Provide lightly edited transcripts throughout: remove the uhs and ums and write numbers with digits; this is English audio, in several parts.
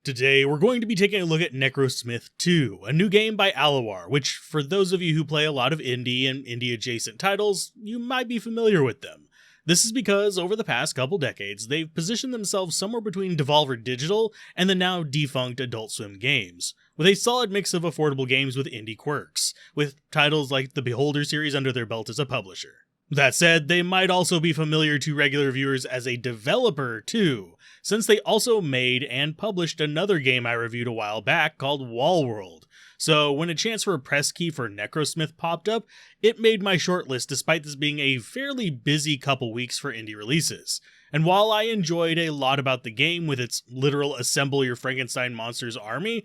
Today, we're going to be taking a look at Necrosmith 2, a new game by Alzorath, which, for those of you who play a lot of indie and indie-adjacent titles, you might be familiar with them. This is because, over the past couple decades, they've positioned themselves somewhere between Devolver Digital and the now defunct Adult Swim Games, with a solid mix of affordable games with indie quirks, with titles like the Beholder series under their belt as a publisher. That said, they might also be familiar to regular viewers as a developer too, since they also made and published another game I reviewed a while back called Wallworld. So when a chance for a press key for Necrosmith popped up, it made my shortlist despite this being a fairly busy couple weeks for indie releases. And while I enjoyed a lot about the game with its literal assemble your Frankenstein monsters army,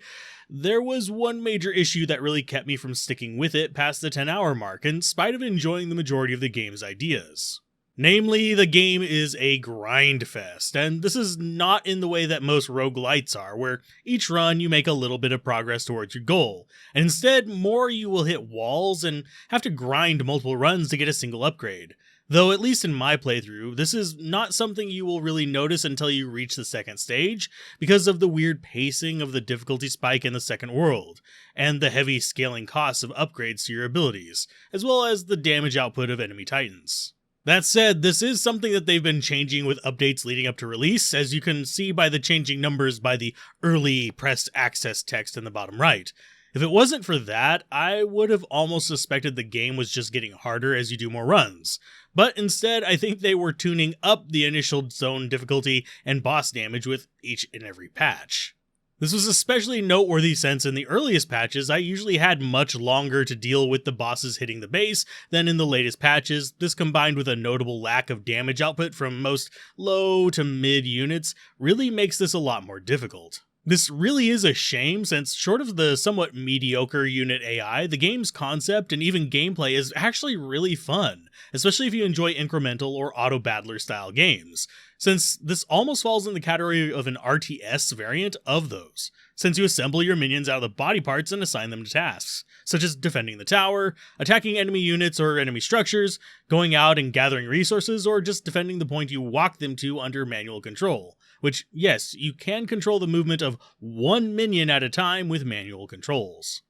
there was one major issue that really kept me from sticking with it past the 10-hour mark, in spite of enjoying the majority of the game's ideas. Namely, the game is a grind fest, and this is not in the way that most roguelites are, where each run you make a little bit of progress towards your goal, and instead more you will hit walls and have to grind multiple runs to get a single upgrade. Though at least in my playthrough, this is not something you will really notice until you reach the second stage, because of the weird pacing of the difficulty spike in the second world, and the heavy scaling costs of upgrades to your abilities, as well as the damage output of enemy titans. That said, this is something that they've been changing with updates leading up to release, as you can see by the changing numbers by the early pressed access text in the bottom right. If it wasn't for that, I would have almost suspected the game was just getting harder as you do more runs. But instead, I think they were tuning up the initial zone difficulty and boss damage with each and every patch. This was especially noteworthy since in the earliest patches, I usually had much longer to deal with the bosses hitting the base than in the latest patches. This, combined with a notable lack of damage output from most low to mid units, really makes this a lot more difficult. This really is a shame, since short of the somewhat mediocre unit AI, the game's concept and even gameplay is actually really fun, especially if you enjoy incremental or auto-battler style games, since this almost falls in the category of an RTS variant of those, since you assemble your minions out of the body parts and assign them to tasks, such as defending the tower, attacking enemy units or enemy structures, going out and gathering resources, or just defending the point you walk them to under manual control. Which, yes, you can control the movement of one minion at a time with manual controls.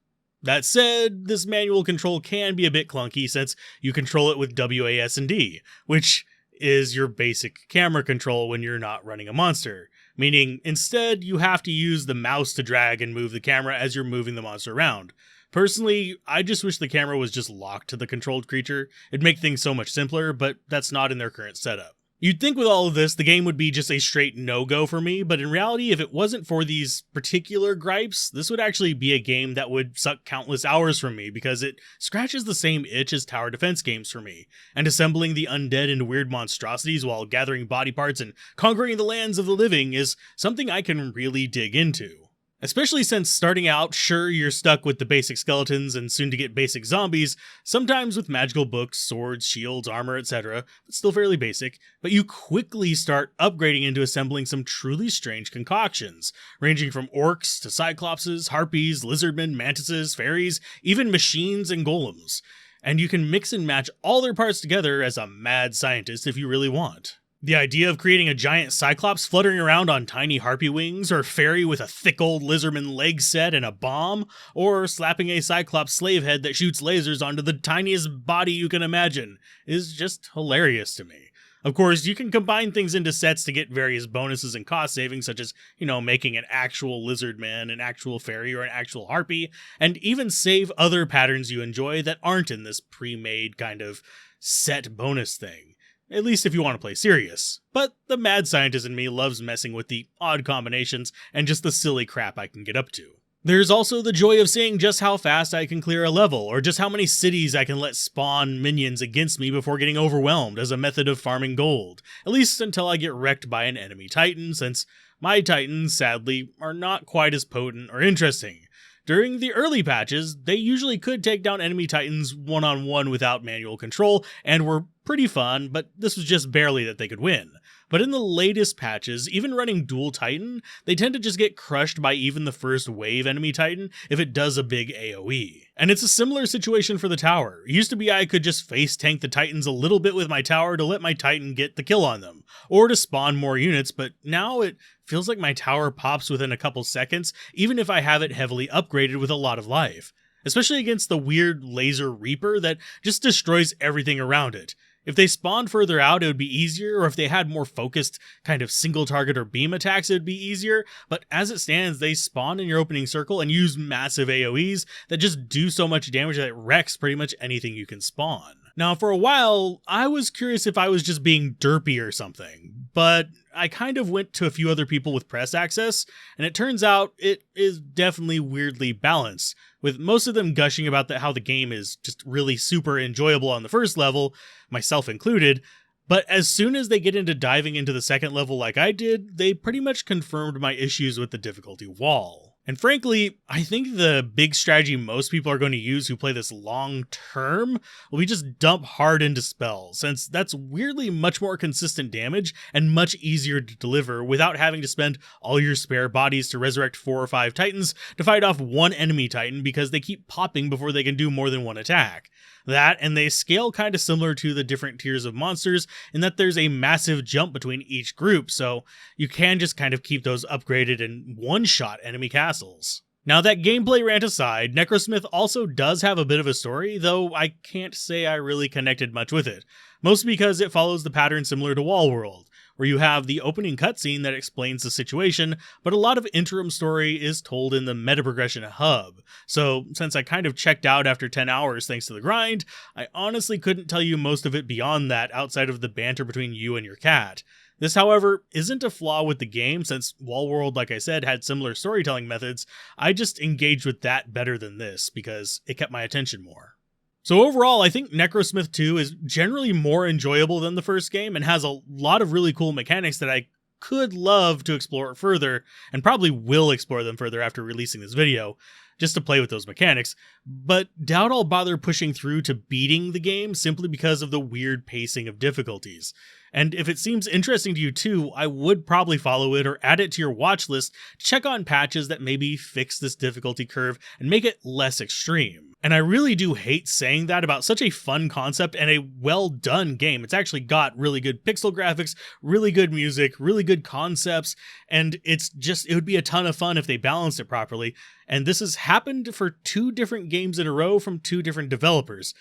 That said, this manual control can be a bit clunky since you control it with WASD, which is your basic camera control when you're not running a monster, meaning instead you have to use the mouse to drag and move the camera as you're moving the monster around. Personally, I just wish the camera was just locked to the controlled creature. It'd make things so much simpler, but that's not in their current setup. You'd think with all of this, the game would be just a straight no-go for me, but in reality, if it wasn't for these particular gripes, this would actually be a game that would suck countless hours from me, because it scratches the same itch as tower defense games for me, and assembling the undead into weird monstrosities while gathering body parts and conquering the lands of the living is something I can really dig into. Especially since starting out, sure, you're stuck with the basic skeletons and soon to get basic zombies, sometimes with magical books, swords, shields, armor, etc., but still fairly basic, but you quickly start upgrading into assembling some truly strange concoctions, ranging from orcs to cyclopses, harpies, lizardmen, mantises, fairies, even machines and golems. And you can mix and match all their parts together as a mad scientist if you really want. The idea of creating a giant cyclops fluttering around on tiny harpy wings, or fairy with a thick old lizardman leg set and a bomb, or slapping a cyclops slave head that shoots lasers onto the tiniest body you can imagine, is just hilarious to me. Of course, you can combine things into sets to get various bonuses and cost savings, such as, making an actual lizardman, an actual fairy, or an actual harpy, and even save other patterns you enjoy that aren't in this pre-made kind of set bonus thing. At least if you want to play serious. But the mad scientist in me loves messing with the odd combinations and just the silly crap I can get up to. There's also the joy of seeing just how fast I can clear a level, or just how many cities I can let spawn minions against me before getting overwhelmed as a method of farming gold, at least until I get wrecked by an enemy titan, since my titans, sadly, are not quite as potent or interesting. During the early patches, they usually could take down enemy titans one-on-one without manual control, and were pretty fun, but this was just barely that they could win. But in the latest patches, even running dual Titan, they tend to just get crushed by even the first wave enemy Titan if it does a big AoE. And it's a similar situation for the tower. It used to be I could just face tank the Titans a little bit with my tower to let my Titan get the kill on them, or to spawn more units, but now it feels like my tower pops within a couple seconds, even if I have it heavily upgraded with a lot of life. Especially against the weird laser reaper that just destroys everything around it. If they spawned further out, it would be easier, or if they had more focused kind of single target or beam attacks, it would be easier, but as it stands, they spawn in your opening circle and use massive AoEs that just do so much damage that it wrecks pretty much anything you can spawn. Now, for a while, I was curious if I was just being derpy or something, but I kind of went to a few other people with press access, and it turns out it is definitely weirdly balanced, with most of them gushing about how the game is just really super enjoyable on the first level, myself included, but as soon as they get into diving into the second level like I did, they pretty much confirmed my issues with the difficulty wall. And frankly, I think the big strategy most people are going to use who play this long term will be just dump hard into spells, since that's weirdly much more consistent damage and much easier to deliver without having to spend all your spare bodies to resurrect 4 or 5 titans to fight off one enemy titan because they keep popping before they can do more than one attack. That, and they scale kind of similar to the different tiers of monsters in that there's a massive jump between each group, so you can just kind of keep those upgraded and one-shot enemy castles. Now that gameplay rant aside, Necrosmith also does have a bit of a story, though I can't say I really connected much with it, mostly because it follows the pattern similar to Wall World, where you have the opening cutscene that explains the situation, but a lot of interim story is told in the meta progression hub. So since I kind of checked out after 10 hours thanks to the grind, I honestly couldn't tell you most of it beyond that outside of the banter between you and your cat. This, however, isn't a flaw with the game, since Wall World, like I said, had similar storytelling methods. I just engaged with that better than this, because it kept my attention more. So overall, I think Necrosmith 2 is generally more enjoyable than the first game, and has a lot of really cool mechanics that I could love to explore further, and probably will explore them further after releasing this video, just to play with those mechanics, but doubt I'll bother pushing through to beating the game simply because of the weird pacing of difficulties. And if it seems interesting to you too, I would probably follow it or add it to your watch list to check on patches that maybe fix this difficulty curve and make it less extreme. And I really do hate saying that about such a fun concept and a well done game. It's actually got really good pixel graphics, really good music, really good concepts, and it would be a ton of fun if they balanced it properly. And this has happened for 2 different games in a row from 2 different developers.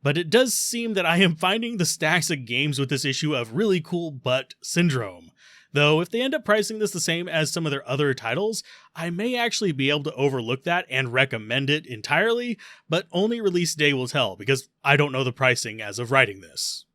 But it does seem that I am finding the stacks of games with this issue of really cool but syndrome. Though if they end up pricing this the same as some of their other titles, I may actually be able to overlook that and recommend it entirely, but only release day will tell because I don't know the pricing as of writing this.